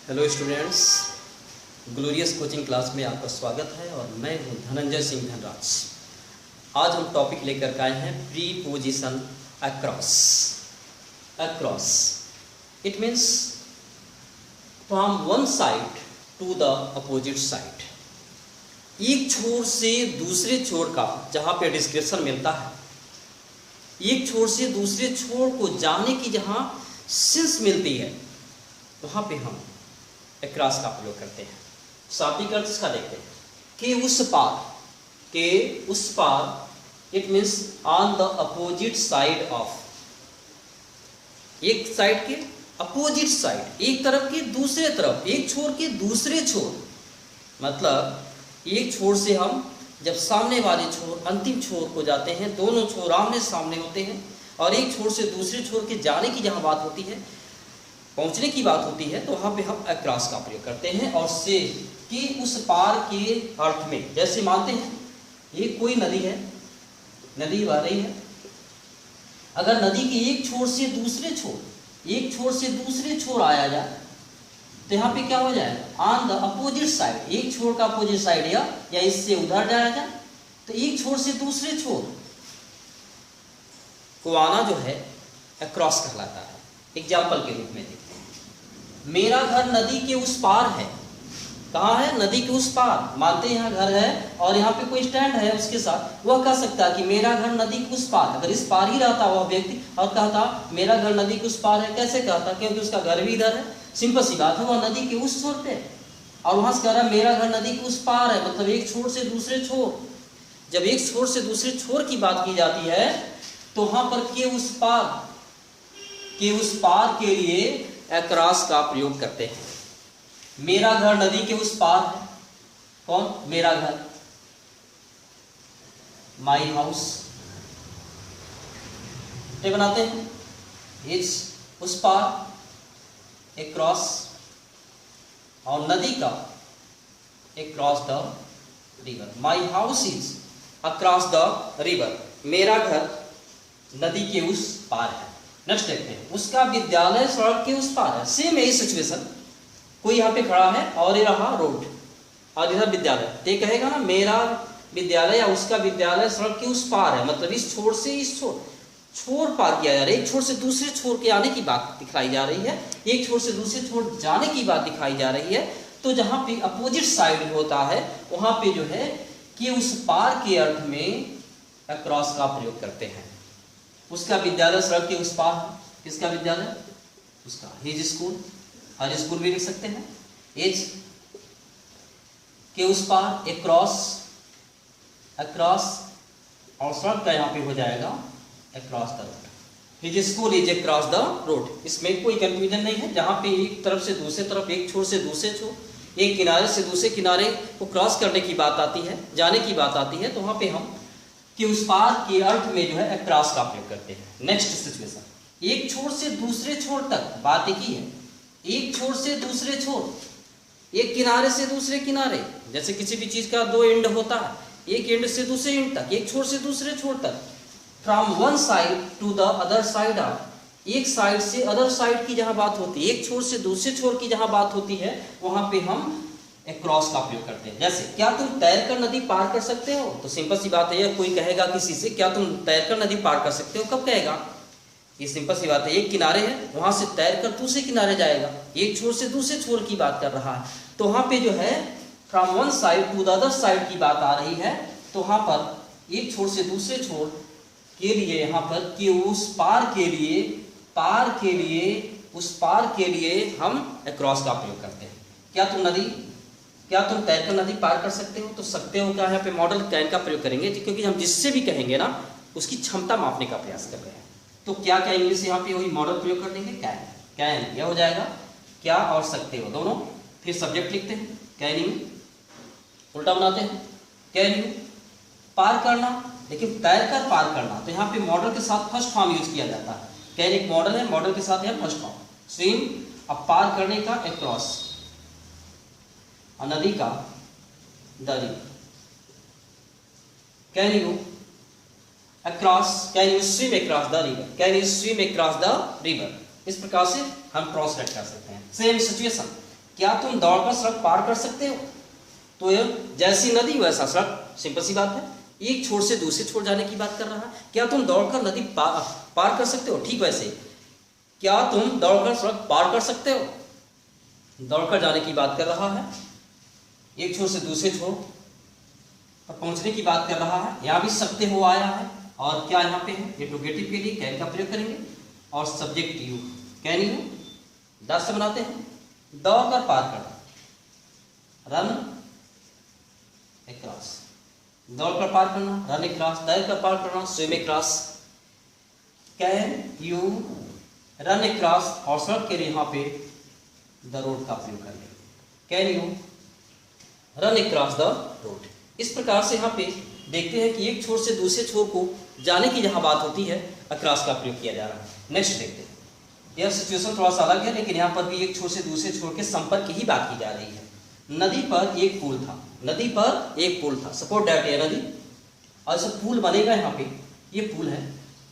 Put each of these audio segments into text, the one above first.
Hello students, glorious coaching class में आपका स्वागत है और मैं हूं धनंजय सिंह धनराज। आज हम टॉपिक लेकर आए हैं preposition across. Across it means from one side to the opposite side. एक छोर से दूसरे छोर का जहाँ पे डिस्क्रिप्शन मिलता है, एक छोर से दूसरे छोर को जाने की जहाँ सेंस मिलती है, वहाँ पे हम अक्रॉस का प्रयोग करते हैं। शाब्दिक अर्थ इसका देखते हैं कि उस पार, के उस पार it means on the opposite side of. एक साइड के अपोजिट साइड, एक तरफ के दूसरे तरफ, एक छोर के दूसरे छोर। मतलब एक छोर से हम जब सामने वाले छोर, अंतिम छोर को जाते हैं, दोनों छोर आमने सामने होते हैं, और एक छोर से दूसरे छोर के जाने की जहाँ बात होती है, पहुंचने की बात होती है, तो वहाँ पे हम अक्रॉस का प्रयोग करते हैं। और से कि उस पार के अर्थ में, जैसे मानते हैं ये कोई नदी है, नदी बह रही है, अगर नदी के एक छोर से दूसरे छोर, एक छोर से दूसरे छोर आया जाए तो यहाँ पे क्या हो जाएगा, ऑन द अपोजिट साइड। एक छोर का अपोजिट साइड या इससे उधर जाया जाए तो एक छोर से दूसरे छोर को आना जो है अक्रॉस कहलाता है। एग्जाम्पल के रूप में देखते हैं, मेरा घर नदी के उस पार है। कहाँ है? नदी के उस पार। मानते हैं यहाँ घर है और यहाँ पे कोई स्टैंड है उसके साथ, वह कह सकता है कि मेरा घर नदी के उस पार। अगर इस पार ही रहता वह व्यक्ति और कहता मेरा घर नदी के उस पार है, कैसे कहता? क्योंकि उसका घर भी इधर है। सिंपल सी बात है, वह नदी के उस छोर पे और वहां से कह रहा है मेरा घर नदी के उस पार है, मतलब एक छोर से दूसरे छोर। जब एक छोर से दूसरे छोर की बात की जाती है तो वहां पर के उस पार के लिए अक्रॉस का प्रयोग करते हैं। मेरा घर नदी के उस पार है। कौन? मेरा घर, माई हाउस। ये बनाते हैं इस उस पार अक्रॉस, और नदी का across the river. My house is across the river. मेरा घर नदी के उस पार है। नेक्स्ट देखते हैं, उसका विद्यालय सड़क के उस पार है। सेम यही सिचुएशन, कोई यहाँ पे खड़ा है और ये रहा रोड और इधर विद्यालय, तो ये कहेगा ना मेरा विद्यालय या उसका विद्यालय सड़क के उस पार है, मतलब इस छोर से इस छोर पार किया जा रहा है। एक छोर से दूसरे छोर के आने की बात दिखाई जा रही है, एक छोर से दूसरे छोर जाने की बात दिखाई जा रही है। तो जहाँ पे अपोजिट साइड होता है वहाँ पे जो है कि उस पार के अर्थ में अक्रॉस का प्रयोग करते हैं। उसका विद्यालय सड़क के उस पार है। किसका विद्यालय? उसका। हिज स्कूल, हर स्कूल भी लिख सकते हैं। एज के उस पार, अक्रॉस, अक्रॉस और सड़क का यहाँ पे हो जाएगा across the road. His school is across the road. इसमें कोई कंफ्यूजन नहीं है। जहाँ पे एक तरफ से दूसरे तरफ, एक छोर से दूसरे छोर, एक किनारे से दूसरे किनारे को क्रॉस करने की बात आती है, जाने की बात आती है, तो वहाँ पे हम कि उस पार के अर्थ में जो है अक्रॉस का प्रयोग करते हैं। नेक्स्ट सिचुएशन, एक छोर से दूसरे छोर तक, बात एक ही है। एक छोर से दूसरे छोर, एक किनारे से दूसरे किनारे, जैसे किसी भी चीज का दो एंड होता है, एक एंड से दूसरे एंड तक, एक छोर से दूसरे छोर तक। From one side to the other side of. एक साइड से अदर साइड की जहां बात होती है, एक छोर से दूसरे छोर की जहां बात होती है, वहां पे हम अक्रॉस का प्रयोग करते हैं। जैसे क्या तुम तैरकर नदी पार कर सकते हो? तो सिंपल सी बात है, कोई कहेगा किसी से क्या तुम तैरकर नदी पार कर सकते हो, कब कहेगा? ये सिंपल सी बात है, एक किनारे है, वहां से तैरकर दूसरे किनारे जाएगा, एक छोर से दूसरे छोर की बात कर रहा है, तो वहां पे जो है from one side to the other side की बात आ रही है। तो वहां पर एक छोर से दूसरे छोर के लिए, यहाँ पर कि उस पार के लिए, उस पार के लिए हम अक्रॉस का प्रयोग करते हैं। क्या तुम तैरकर नदी पार कर सकते हो? तो सकते हो का यहाँ पे मॉडल कैन का प्रयोग करेंगे, क्योंकि हम जिससे भी कहेंगे ना उसकी क्षमता मापने का प्रयास कर रहे हैं। तो क्या इंग्लिश यहाँ पे वही मॉडल प्रयोग कर देंगे, कैन। यह हो जाएगा क्या और सकते हो दोनों। फिर सब्जेक्ट लिखते हैं, कैन यू, उल्टा बनाते हैं, कैन यू पार करना, लेकिन तैरकर पार करना, तो यहाँ पे मॉडल के साथ फर्स्ट फॉर्म यूज किया जाता है। कैन एक मॉडल है, मॉडल के साथ है फर्स्ट फॉर्म। स्विम, अब पार करने का अक्रॉस, और नदी का the river. Can you across, can you swim across the river, can you swim across the river. इस प्रकार से हम क्रॉस कट कर सकते हैं। सेम सिचुएशन, क्या तुम दौड़कर सड़क पार कर सकते हो? तो ये जैसी नदी वैसा सड़क, सिंपल सी बात है। एक छोर से दूसरे छोर जाने की बात कर रहा है। क्या तुम दौड़कर नदी पार कर सकते हो? ठीक वैसे क्या तुम दौड़कर सड़क पार कर सकते हो? दौड़कर जाने की बात कर रहा है, एक छोर से दूसरे छोर पर पहुंचने की बात कर रहा है। यहाँ भी सकते हो आया है और क्या यहाँ पे है, इंट्रोगेटिव के लिए कैन का प्रयोग करेंगे और सब्जेक्ट यू, कैन यू दस से बनाते हैं। दौड़कर पार करना, रन अक्रॉस, दौड़कर पार करना, रन अक्रॉस, तैरकर पार करना, swim across. Can you run across और सड़क के लिए यहाँ पे द रोड का प्रयोग करेंगे। Can you run across the road. इस प्रकार से यहाँ पे देखते हैं कि एक छोर से दूसरे छोर को जाने की जहाँ बात होती है अक्रॉस का प्रयोग किया जा रहा है। नेक्स्ट देखते हैं, यह सिचुएशन थोड़ा सा अलग है, लेकिन यहाँ पर भी एक छोर से दूसरे छोर के संपर्क की ही बात की जा रही है। नदी पर एक पुल था, नदी पर एक पुल था, सपोज दैट ये नदी, और जब पुल बनेगा यहाँ पे, ये पुल है,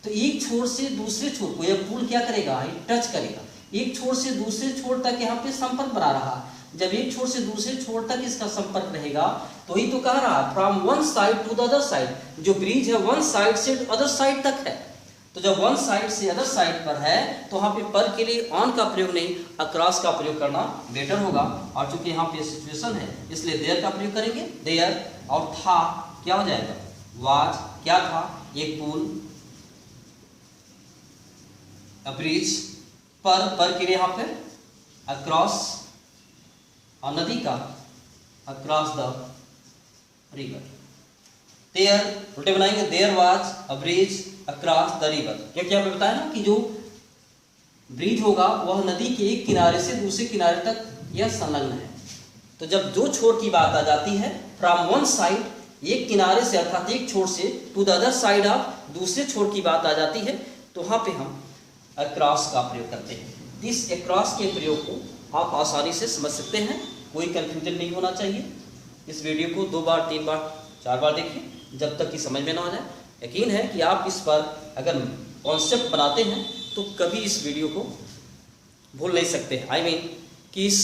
तो एक छोर से दूसरे छोर को यह पुल क्या करेगा, टच करेगा। एक छोर से दूसरे छोर तक यहाँ पे संपर्क बना रहा है। जब एक छोर से दूसरे छोर तक इसका संपर्क रहेगा तो ही तो कह रहा है from one side to the other side. जो ब्रिज है वन साइड से अदर साइड तक है, तो जब वन साइड से अदर साइड पर है तो वहाँ पे पर के लिए ऑन का प्रयोग नहीं अक्रॉस का प्रयोग करना बेटर होगा। और चूंकि यहाँ पे सिचुएशन है इसलिए देयर का प्रयोग करेंगे। देयर और था क्या हो जाएगा, वाज क्या था, एक पुल, अ ब्रिज, पर के लिए यहाँ पे अक्रॉस और नदी का अक्रॉस द रिवर। देयर उल्टे बनाएंगे, there was a bridge across the river, क्योंकि यहाँ पे बताया ना कि जो ब्रिज होगा वह नदी के एक किनारे से दूसरे किनारे तक यह संलग्न है। तो जब दो छोर की बात आ जाती है फ्रॉम वन साइड, एक किनारे से अर्थात एक छोर से, to the other side of दूसरे छोर की बात आ जाती है, तो वहाँ पे हम अक्रॉस का प्रयोग करते हैं। इस अक्रॉस के प्रयोग को आप आसानी से समझ सकते हैं, कोई कंफ्यूजन नहीं होना चाहिए। इस वीडियो को 2 बार 3 बार 4 बार देखिए जब तक कि समझ में ना आ जाए। यकीन है कि आप इस पर अगर कॉन्सेप्ट बनाते हैं तो कभी इस वीडियो को भूल नहीं सकते। आई मीन कि इस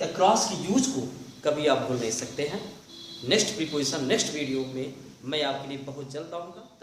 अक्रॉस की यूज को कभी आप भूल नहीं सकते हैं। नेक्स्ट प्रीपोजिशन नेक्स्ट वीडियो में मैं आपके लिए बहुत जल्द आऊँगा।